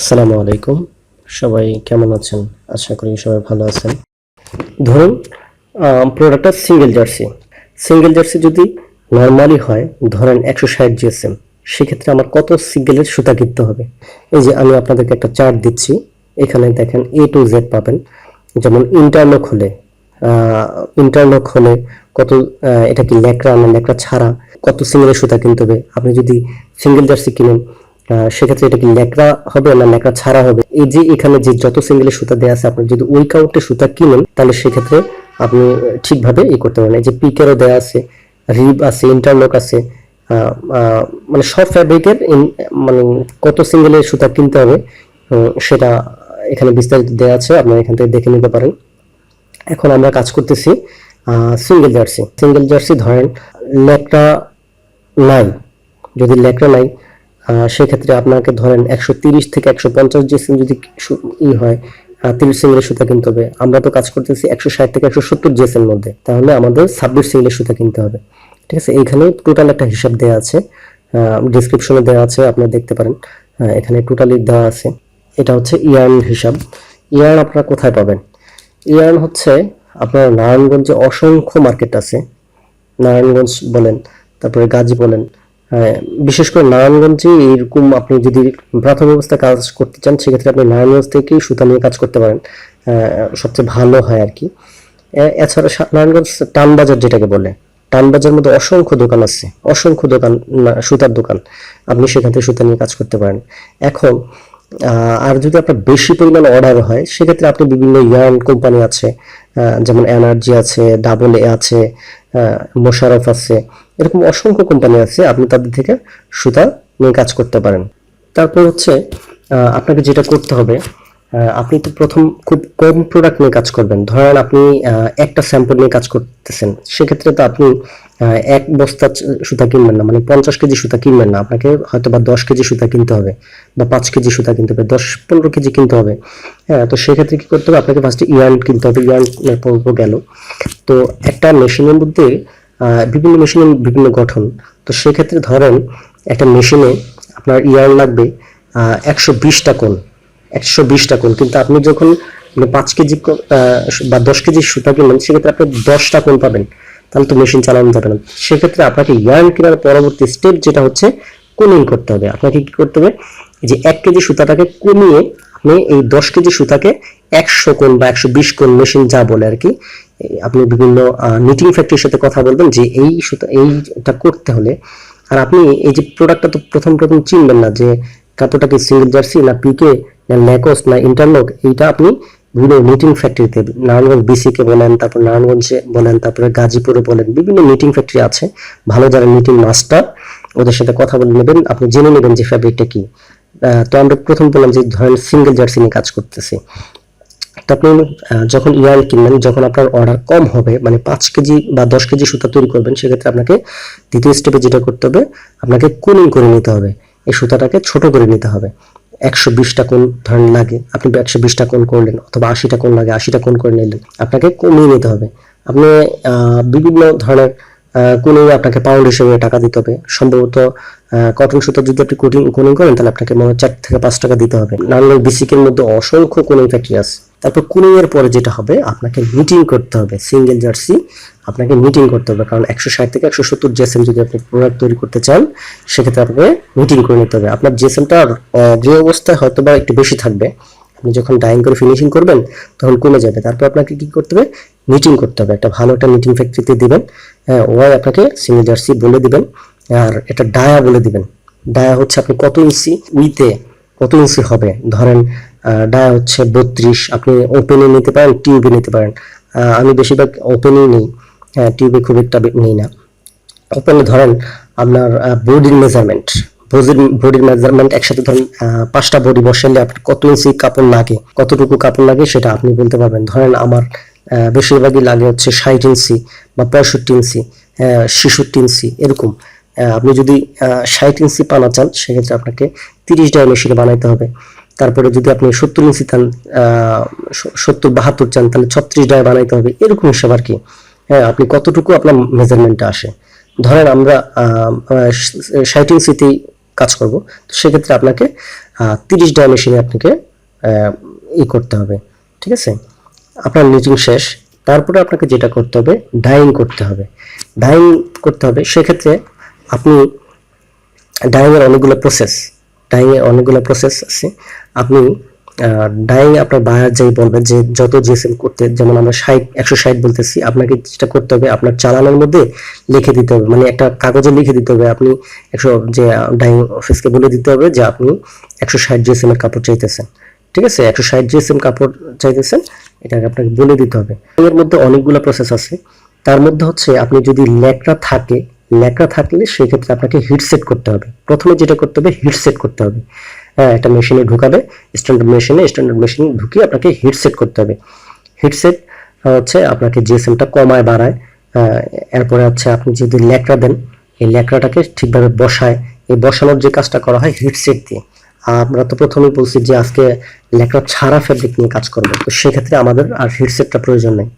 আসসালামু আলাইকুম। সবাই কেমন আছেন? আশা করি সবাই ভালো আছেন। ধরুন প্রোডাক্টটা সিঙ্গেল জার্সি যদি নর্মালি হয়, ধরেন 160 জিএসএম, সেক্ষেত্রে আমার কত সিঙ্গেলের সুতা কিনতে হবে? এই যে আমি আপনাদেরকে একটা চার্ট দিচ্ছি, এখানে দেখেন A to Z পাবেন। যেমন ইন্টারলক হলে কত, এটা কি ল্যাকড়া না ল্যাকড়া ছাড়া, কত সিঙ্গেলের সুতা কিনতে হবে? আপনি যদি সিঙ্গেল জার্সি কিনেন, সেক্ষেত্রে এটা কি ল্যাকড়া হবে না ল্যাকড়া ছাড়া হবে? এই যে এখানে যে যত সিঙ্গেলের সুতা দেওয়া আছে, আপনি যদি ওই কাউন্টে সুতা কিনেন, তাহলে সেক্ষেত্রে আপনি ঠিকভাবে করতে পারেন। এই যে পিকেরও দেওয়া আছে, রিব আছে, ইন্টারলক আছে, মানে সব ফ্যাব্রিকের মানে কত সিঙ্গেলের সুতা কিনতে হবে সেটা এখানে বিস্তারিত দেওয়া আছে, আপনারা এখান থেকে দেখে নিতে পারেন। এখন আমরা কাজ করতেছি সিঙ্গেল জার্সি ধরেন ল্যাকড়া নাই, যদি ল্যাকড়া নাই, সেক্ষেত্রে আপনাকে ধরেন 130 থেকে 150 জিএসএম যদি হয়, 30 সিঙ্গেলের সুতা কিনতে হবে। আমরা তো কাজ করতেছি 160 থেকে 170 জিএসএম মধ্যে, তাহলে আমাদের 26 সিঙ্গেলের সুতা কিনতে হবে। ঠিক আছে, এইখানে টোটাল একটা হিসাব দেওয়া আছে, ডিসক্রিপশনে দেওয়া আছে, আপনারা দেখতে পারেন। এখানে টোটালি দেওয়া আছে। এটা হচ্ছে ইয়ার্ন হিসাব। ইয়ার্ন আপনারা কোথায় পাবেন? ইয়ার্ন হচ্ছে আপনার নারায়ণগঞ্জে অসংখ্য মার্কেট আছে। নারায়ণগঞ্জ বলেন, তারপরে গাজী বলেন, বিশেষ করে নারায়ণগঞ্জে এরকম আপনি যদি প্রাথমিক অবস্থায় কাজ করতে চান, সেক্ষেত্রে আপনি নারায়ণগঞ্জ থেকেই সুতা নিয়ে কাজ করতে পারেন, সবচেয়ে ভালো হয় আর কি। এছাড়া নারায়ণগঞ্জ টানবাজার যেটাকে বলে, টানবাজার মধ্যে অসংখ্য দোকান আছে, অসংখ্য দোকান, সুতার দোকান, আপনি সেখান থেকে সুতা নিয়ে কাজ করতে পারেন। এখন আর যদি আপনার বেশি পরিমাণে অর্ডার হয়, সেক্ষেত্রে আপনি বিভিন্ন ইয়ার্ন কোম্পানি আছে, যেমন এনার্জি আছে, ডাবল এ আছে, মোশারফ আছে, এরকম অসংখ্য কোম্পানি আছে, আপনি তাদের থেকে সুতা নিয়ে কাজ করতে পারেন। তারপর হচ্ছে আপনাকে যেটা করতে হবে, আপনি তো প্রথম খুব কম প্রোডাক্ট নিয়ে কাজ করবেন। ধরেন আপনি একটা স্যাম্পল নিয়ে কাজ করতেছেন, সেক্ষেত্রে তো আপনি এক বস্তা সুতা কিনবেন না, মানে 50 কেজি সুতা কিনবেন না, আপনাকে হয়তো বা 10 কেজি সুতা কিনতে হবে, বা 5 কেজি সুতা কিনতে হবে, 10-15 কেজি কিনতে হবে। হ্যাঁ, তো সেক্ষেত্রে কি করতে হবে? আপনাকে ফার্স্টে ইয়ার্ন কিনতে হবে। ইয়ার্নের পর্ব গেল, তো একটা মেশিনের মধ্যে বিভিন্ন মেশিনের বিভিন্ন গঠন। তো সেক্ষেত্রে ধরেন একটা মেশিনে আপনার ইয়ার্ন লাগবে 120টা কোণ, 120টা কোণ, কিন্তু আপনি যখন 5 কেজি বা 10 কেজি সুতা কিনবেন, সেক্ষেত্রে আপনি 10টা কোণ পাবেন, তাহলে তো মেশিন চালানো যাবে না। সেক্ষেত্রে আপনাকে ইয়ার্ন কেনার পরবর্তী স্টেপ যেটা হচ্ছে কোনিং করতে হবে। আপনাকে কি করতে হবে? যে 1 কেজি সুতাটাকে কমিয়ে আপনি এই 10 কেজি সুতাকে 100 কোণ বা 120 কোণ, মেশিন যা বলে আর কি, আপনি বিভিন্ন নিটিং ফ্যাক্টরির সাথে কথা বলবেন যে এই সুতা এইটা করতে হলে। আর আপনি এই যে প্রোডাক্টটা তো প্রথম চিনবেন না যে কাপড়টা কি সিঙ্গেল জার্সি না পিকে না ল্যাকোস না ইন্টারলক। এইটা আপনি বিভিন্ন নিটিং ফ্যাক্টরিতে, নারায়ণগঞ্জ বিসিকে বলেন, তারপর নারায়ণগঞ্জে বলেন, তারপরে গাজীপুরে বলেন, বিভিন্ন নিটিং ফ্যাক্টরি আছে, ভালো যারা নিটিং মাস্টার, ওদের সাথে কথা বলে নেবেন, আপনি জেনে নেবেন যে ফ্যাব্রিকটা কি। তো আমরা প্রথম বললাম যে ধরেন সিঙ্গেল জার্সি নিয়ে কাজ করতেছি, তো আপনি যখন ইয়ার্ন কিনবেন, যখন আপনার অর্ডার কম হবে, মানে 5 কেজি বা 10 কেজি সুতা তৈরি করবেন, সেক্ষেত্রে আপনাকে দ্বিতীয় স্টেপে যেটা করতে হবে, আপনাকে কোনিং করে নিতে হবে। এই সুতাটাকে ছোট করে নিতে হবে। 120টা কোণ ধরেন লাগে, আপনি 120টা কোণ করলেন, অথবা 80টা কোণ লাগে, 80টা কোণ করে নিলেন, আপনাকে কমিয়ে নিতে হবে। আপনি বিভিন্ন ধরনের কোনিং, আপনাকে পাউন্ড হিসেবে টাকা দিতে হবে। সম্ভবত কটন সুতা যদি আপনি কোনিং করেন, তাহলে আপনাকে মনে হয় 4 থেকে 5 টাকা দিতে হবে। নারায়ণগঞ্জ বিসিকের মধ্যে অসংখ্য কোনিং ফ্যাক্টরি আছে। তারপর কোনিং এর পরে যেটা হবে, আপনাকে নিটিং করতে হবে। সিঙ্গেল জার্সি আপনাকে নিটিং করতে হবে, কারণ 160 থেকে 170 জিএসএম যদি আপনি প্রোডাক্ট তৈরি করতে চান, সেক্ষেত্রে আপনাকে নিটিং করে নিতে হবে। আপনার জিএসএমটা যে অবস্থায় হয়তো বা একটু বেশি থাকবে, আপনি যখন ডাইং করে ফিনিশিং করবেন তখন কমে যাবে। তারপর আপনাকে কি করতে হবে? নিটিং করতে হবে। একটা ভালো একটা নিটিং ফ্যাক্টরিতে দিবেন, ওরাই আপনাকে সিঙ্গেল জার্সি বলে দিবেন, আর এটা ডায়া বলে দিবেন। ডায়া হচ্ছে আপনি কত ইঞ্চি উইতে কত ইঞ্চি হবে। ধরেন ডায়া হচ্ছে 32, আপনি ওপেনে নিতে পারেন, টিউবে নিতে পারেন। আমি বেশিরভাগ ওপেনেই নিই, টিউবে খুব একটা নিই না। ওপেনে ধরেন আপনার বডির মেজারমেন্ট একসাথে ধরেন 5টা বডি বসালে আপনার কত ইঞ্চি কাপড় লাগে, কতটুকু কাপড় লাগে, সেটা আপনি বলতে পারবেন। ধরেন আমার বেশিরভাগই লাগে হচ্ছে 60 ইঞ্চি বা 65 ইঞ্চি, 66 ইঞ্চি এরকম। আপনি যদি 60 ইঞ্চি বানাতে চান, সেক্ষেত্রে আপনাকে 30 ডাই মেশিনে বানাইতে হবে। তারপরে যদি আপনি 70 ইঞ্চি চান, 70-72 চান, তাহলে 36 ডাই বানাইতে হবে, এরকম হিসাব আর কি। হ্যাঁ, আপনি কতটুকু আপনার মেজারমেন্টটা আসে। ধরেন আমরা 60 ইঞ্চিতেই কাজ করব, তো সেক্ষেত্রে আপনাকে 30 ডাইমেনশনে আপনাকে করতে হবে। ঠিক আছে, আপনার নিচিং শেষ, তারপরে আপনাকে যেটা করতে হবে ডাইং করতে হবে। ডাইং করতে হবে, সেক্ষেত্রে আপনি ডাইং এর অনেকগুলো প্রসেস আছে। আপনি ডাইং আপনার বায়ার যাই বলবেন যে যত জিএসএম করতে, যেমন আমরা 160 বলতেছি, আপনাকে যেটা করতে হবে আপনার চালানোর মধ্যে লিখে দিতে হবে, মানে একটা কাগজে লিখে দিতে হবে। আপনি 100 যে ডাইং অফিসকে বলে দিতে হবে যে আপনি 160 জিএসএম এর কাপড় চাইতেছেন। ঠিক আছে, 160 জিএসএম কাপড় চাইতেছেন, এটাকে আপনাকে বলে দিতে হবে। এর মধ্যে অনেকগুলো প্রসেস আছে। তার মধ্যে হচ্ছে আপনি যদি ল্যাকড়া থাকলে সেক্ষেত্রে আপনাকে হিট সেট করতে হবে। প্রথমে যেটা করতে হবে হিট সেট করতে হবে। হ্যাঁ, একটা মেশিনে ঢুকাবে, স্ট্যান্ডার্ড মেশিনে ঢুকিয়ে আপনাকে হিট সেট করতে হবে। হিট সেট হচ্ছে আপনাকে জিএসএমটা কমায় বাড়ায়। এরপরে হচ্ছে আপনি যদি ল্যাকড়া দেন, এই ল্যাকড়াটাকে ঠিকভাবে বসায়, এই বসানোর যে কাজটা করা হয় হিট সেট দিয়ে। আমরা তো প্রথমেই বলছি যে আজকে ল্যাকড়া ছাড়া ফেব্রিক নিয়ে কাজ করবো, তো সেক্ষেত্রে আমাদের আর হিট সেটটা প্রয়োজন নেই।